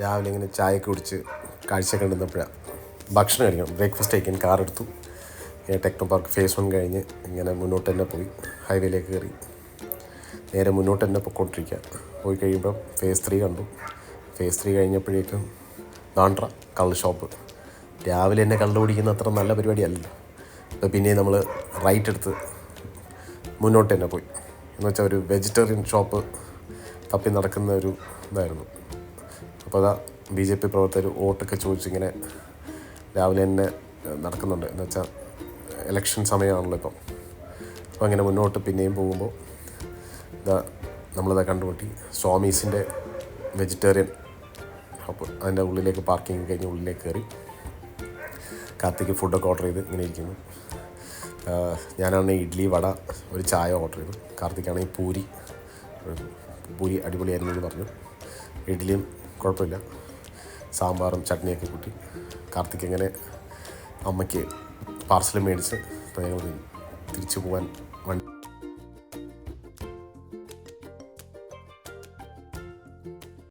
രാവിലെ ഇങ്ങനെ ചായയൊക്കെ കുടിച്ച് കാഴ്ചയൊക്കെ നിന്നപ്പോഴാണ് ഭക്ഷണം കഴിക്കണം. ബ്രേക്ക്ഫാസ്റ്റ് കഴിക്കാൻ കാർ എടുത്തു. ടെക്നോ പാർക്ക് ഫേസ് 1 കഴിഞ്ഞ് ഇങ്ങനെ മുന്നോട്ട് തന്നെ പോയി ഹൈവേയിലേക്ക് കയറി നേരെ മുന്നോട്ട് തന്നെ പോയിക്കൊണ്ടിരിക്കുക. പോയി കഴിയുമ്പം ഫേസ് 3 കണ്ടു. ഫേസ് 3 കഴിഞ്ഞപ്പോഴേക്കും നാണ്ട്ര കള്ള് ഷോപ്പ്. രാവിലെ തന്നെ കള്ള് കുടിക്കുന്ന അത്ര നല്ല പരിപാടിയല്ലല്ലോ. അപ്പോൾ പിന്നെ നമ്മൾ റൈറ്റ് എടുത്ത് മുന്നോട്ട് തന്നെ പോയി. എന്ന് വെച്ചാൽ ഒരു വെജിറ്റേറിയൻ ഷോപ്പ് തപ്പി നടക്കുന്ന ഒരു ഇതായിരുന്നു. അപ്പോൾ അതാ BJP പ്രവർത്തകർ വോട്ടൊക്കെ ചോദിച്ചിങ്ങനെ രാവിലെ തന്നെ നടക്കുന്നുണ്ട്. എന്ന് വെച്ചാൽ ഇലക്ഷൻ സമയമാണല്ലോ ഇപ്പം. അപ്പോൾ അങ്ങനെ മുന്നോട്ട് പിന്നെയും പോകുമ്പോൾ നമ്മളിതാ കണ്ടുമുട്ടി സ്വാമീസിൻ്റെ വെജിറ്റേറിയൻ ഷോപ്പ്. അതിൻ്റെ ഉള്ളിലേക്ക് പാർക്കിംഗ് കഴിഞ്ഞ് ഉള്ളിലേക്ക് കയറി കാർത്തിക്ക് ഫുഡൊക്കെ ഓർഡർ ചെയ്ത് ഇങ്ങനെ ഇരിക്കുന്നു. ഞാനാണെങ്കിൽ ഇഡ്ഡലി വട ഒരു ചായ ഓർഡർ ചെയ്തു. കാർത്തിക്കാണെങ്കിൽ പൂരി അടിപൊളിയായിരുന്നു എന്ന് പറഞ്ഞു. ഇഡ്ഡലിയും കുഴപ്പമില്ല, സാമ്പാറും ചട്നിയൊക്കെ കൂട്ടി കാർത്തിക് ഇങ്ങനെ അമ്മയ്ക്ക് പാർസൽ മേടിച്ച് ഞങ്ങൾ തിരിച്ചു പോകാൻ വണ്ടി